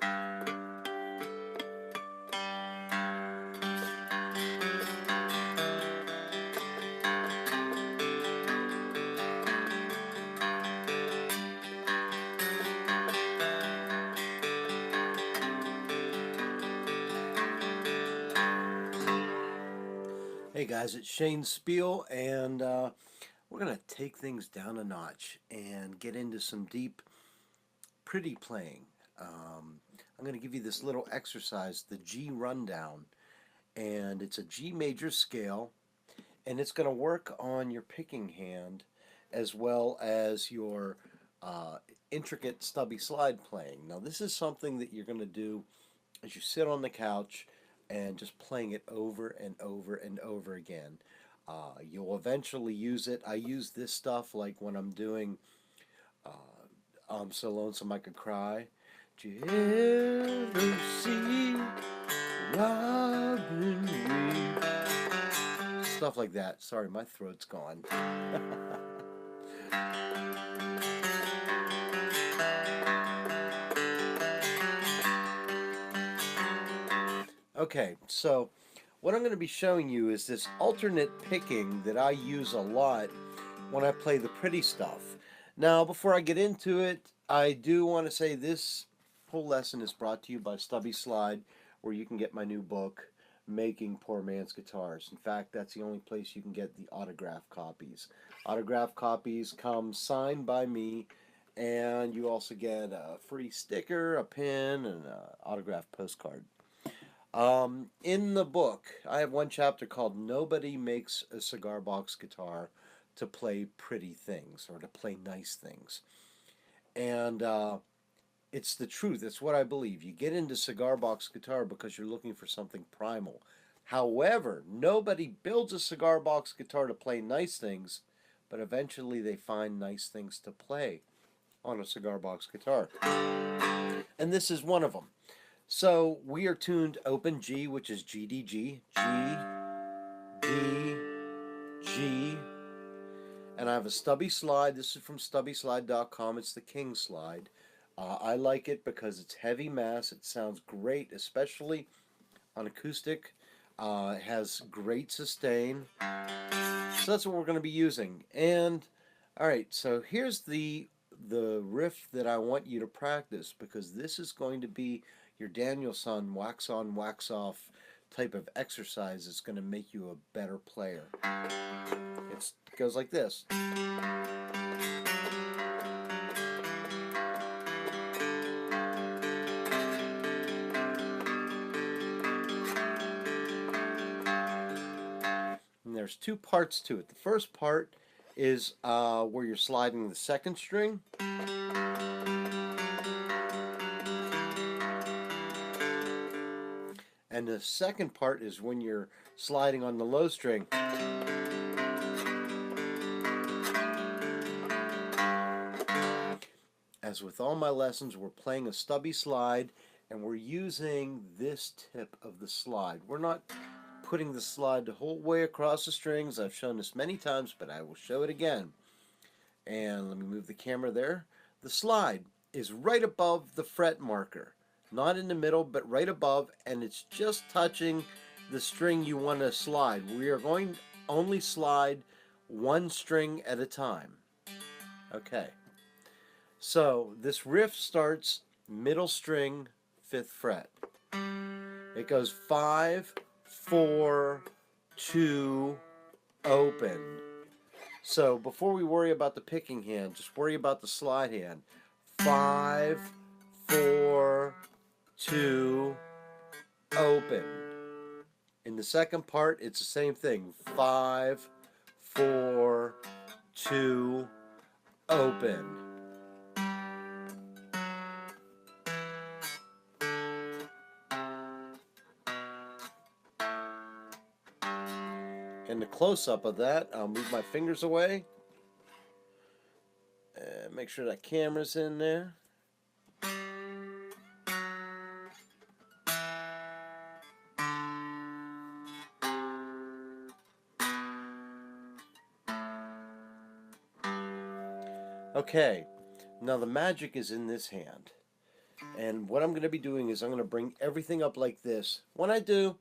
Hey guys, it's Shane Speal, and we're going to take things down a notch and get into some deep, pretty playing. I'm going to give you this little exercise, the G rundown, and it's a G major scale, and it's going to work on your picking hand as well as your uh, intricate stubby slide playing. Now, this is something that you're going to do as you sit on the couch and just playing it over and over and over again. You'll eventually use it. I use this stuff like when I'm doing I'm So Lonesome I Could Cry. Did you ever see Robin Reed? Stuff like that. Sorry, my throat's gone. Okay, so what I'm going to be showing you is this alternate picking that I use a lot when I play the pretty stuff. Now, before I get into it, I do want to say this whole lesson is brought to you by Stubby Slide, where you can get my new book, Making Poor Man's Guitars. In fact, that's the only place you can get the autograph copies. Autograph copies come signed by me, and you also get a free sticker, a pin, and an autographed postcard. In the book, I have one chapter called Nobody Makes a Cigar Box Guitar to Play Pretty Things or to Play Nice Things. And it's the truth. It's what I believe. You get into cigar box guitar because you're looking for something primal. However, nobody builds a cigar box guitar to play nice things, but eventually they find nice things to play on a cigar box guitar. And this is one of them. So we are tuned open G, which is GDG, G, D, G, and I have a stubby slide. This is from stubbyslide.com. It's the King slide. I like it because it's heavy mass. It sounds great, especially on acoustic. It has great sustain. So that's what we're going to be using. And all right, so here's the riff that I want you to practice, because this is going to be your Danielson wax on, wax off type of exercise. It's going to make you a better player. It goes like this. And there's two parts to it. The first part is where you're sliding the second string. And the second part is when you're sliding on the low string. As with all my lessons, we're playing a stubby slide, and we're using this tip of the slide. We're not putting the slide the whole way across the strings. I've shown this many times, but I will show it again. And let me move the camera there. The slide is right above the fret marker. Not in the middle, but right above, and it's just touching the string you want to slide. We are going to only slide one string at a time. Okay. So this riff starts middle string, 5th fret. It goes 5, 4, 2, open. So before we worry about the picking hand, just worry about the slide hand. 5, 4, 2, open. In the second part, it's the same thing. 5, 4, 2, open. In the close-up of that, I'll move my fingers away and make sure that camera's in there. Okay, now the magic is in this hand. And what I'm going to be doing is I'm going to bring everything up like this. When I do,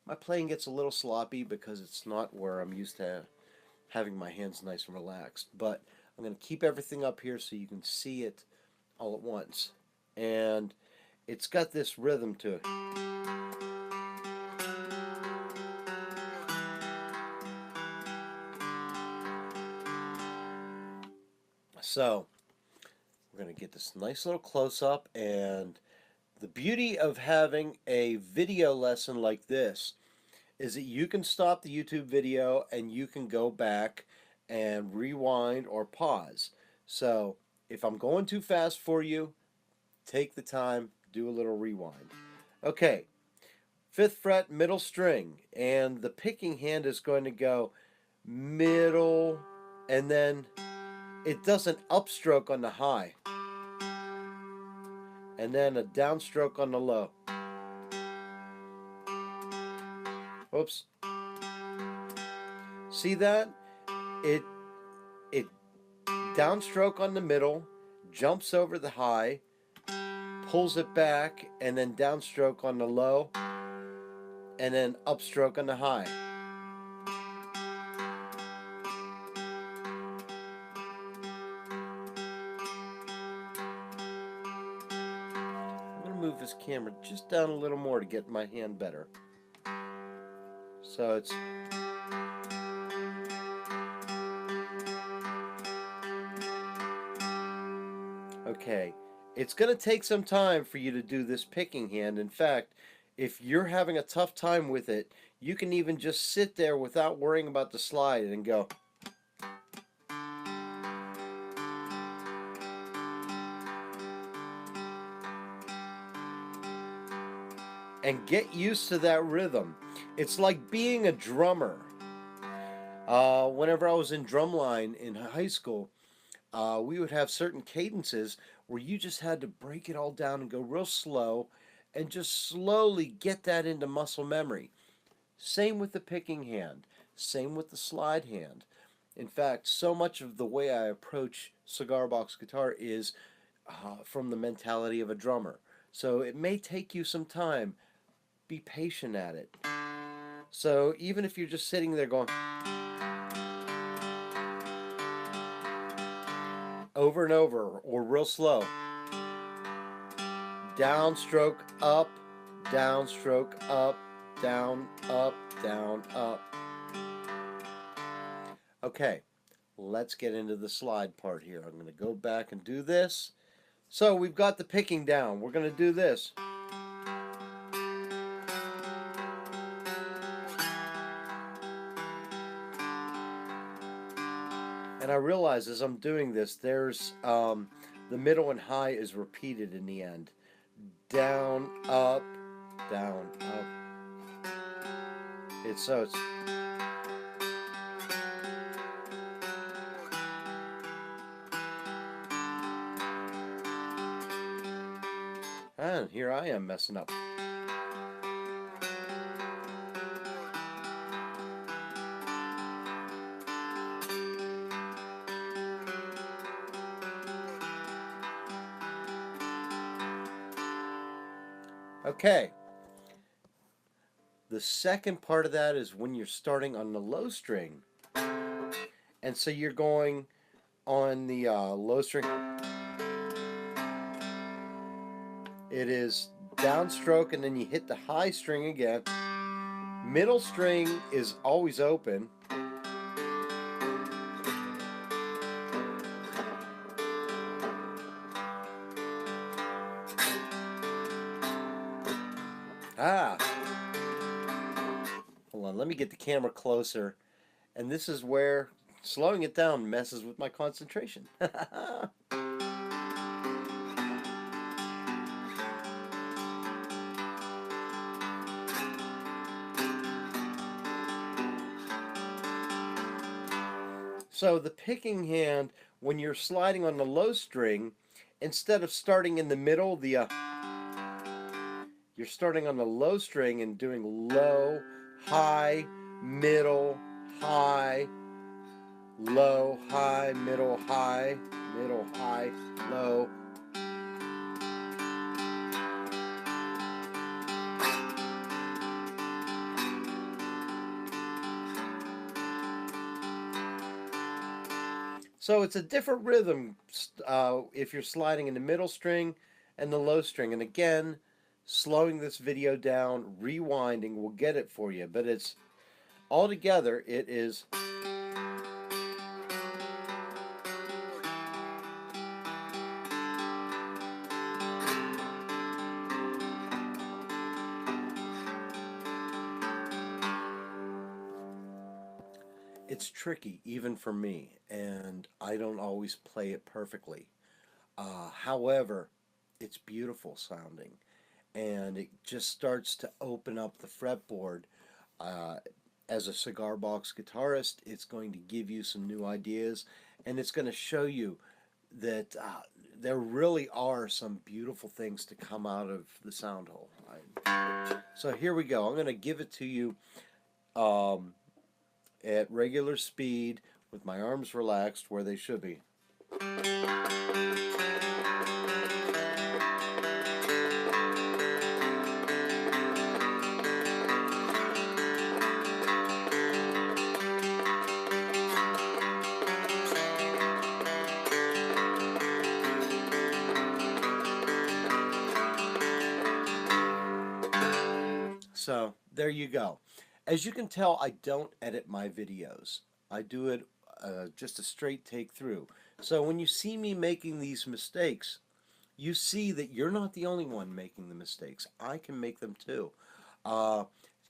my playing gets a little sloppy because it's not where I'm used to having my hands nice and relaxed. But I'm going to keep everything up here so you can see it all at once. And it's got this rhythm to it. So we're going to get this nice little close up, and the beauty of having a video lesson like this is that you can stop the YouTube video and you can go back and rewind or pause. So if I'm going too fast for you, take the time, do a little rewind. Okay, 5th fret, middle string, and the picking hand is going to go middle, and then it does an upstroke on the high, and then a downstroke on the low. Oops. See that? It downstroke on the middle, jumps over the high, pulls it back, and then downstroke on the low, and then upstroke on the high. I'm going to move this camera just down a little more to get my hand better. So it's... Okay, it's going to take some time for you to do this picking hand. In fact, if you're having a tough time with it, you can even just sit there without worrying about the slide and go. And get used to that rhythm. It's like being a drummer. Whenever I was in drumline in high school, we would have certain cadences where you just had to break it all down and go real slow and just slowly get that into muscle memory. Same with the picking hand, same with the slide hand. In fact, so much of the way I approach cigar box guitar is from the mentality of a drummer. So it may take you some time. Be patient at it. So even if you're just sitting there going over and over or real slow, downstroke up, downstroke up, down, up, down, up. Okay, let's get into the slide part here. I'm going to go back and do this. So we've got the picking down. We're going to do this. And I realize as I'm doing this, there's the middle and high is repeated in the end. Down, up, down, up. It's and here I am messing up. Okay. The second part of that is when you're starting on the low string. And so you're going on the low string. It is downstroke and then you hit the high string again. Middle string is always open. Hold on, let me get the camera closer. And this is where slowing it down messes with my concentration. So the picking hand, when you're sliding on the low string, instead of starting in the middle, you're starting on the low string and doing low, high, middle, high, low, high, middle, high, low. So it's a different rhythm if you're sliding in the middle string and the low string. And again, slowing this video down, rewinding will get it for you. But it's altogether, it is. It's tricky even for me, and I don't always play it perfectly. However, it's beautiful sounding, and it just starts to open up the fretboard. Uh, as a cigar box guitarist, it's going to give you some new ideas, and it's going to show you that there really are some beautiful things to come out of the sound hole. So here we go. I'm going to give it to you um, at regular speed with my arms relaxed where they should be. So there you go. As you can tell, I don't edit my videos. I do it just a straight take through. So when you see me making these mistakes, you see that you're not the only one making the mistakes. I can make them too. Uh,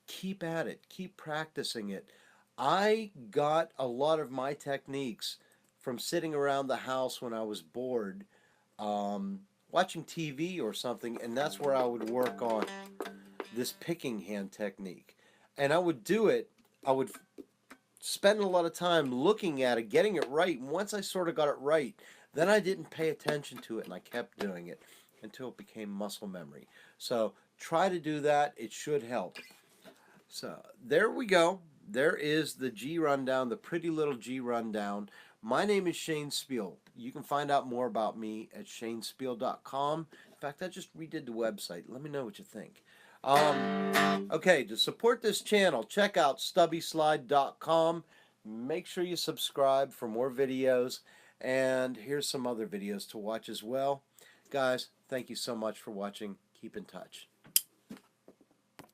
keep at it. Keep practicing it. I got a lot of my techniques from sitting around the house when I was bored, watching TV or something, and that's where I would work on this picking hand technique. And I would do it, I would spend a lot of time looking at it, getting it right. And once I sort of got it right, then I didn't pay attention to it and I kept doing it until it became muscle memory. So try to do that, it should help. So there we go. There is the G rundown, the pretty little G rundown. My name is Shane Speal. You can find out more about me at shanespeal.com. In fact, I just redid the website. Let me know what you think. Okay, to support this channel, check out stubbyslide.com. Make sure you subscribe for more videos. And here's some other videos to watch as well. Guys, thank you so much for watching. Keep in touch.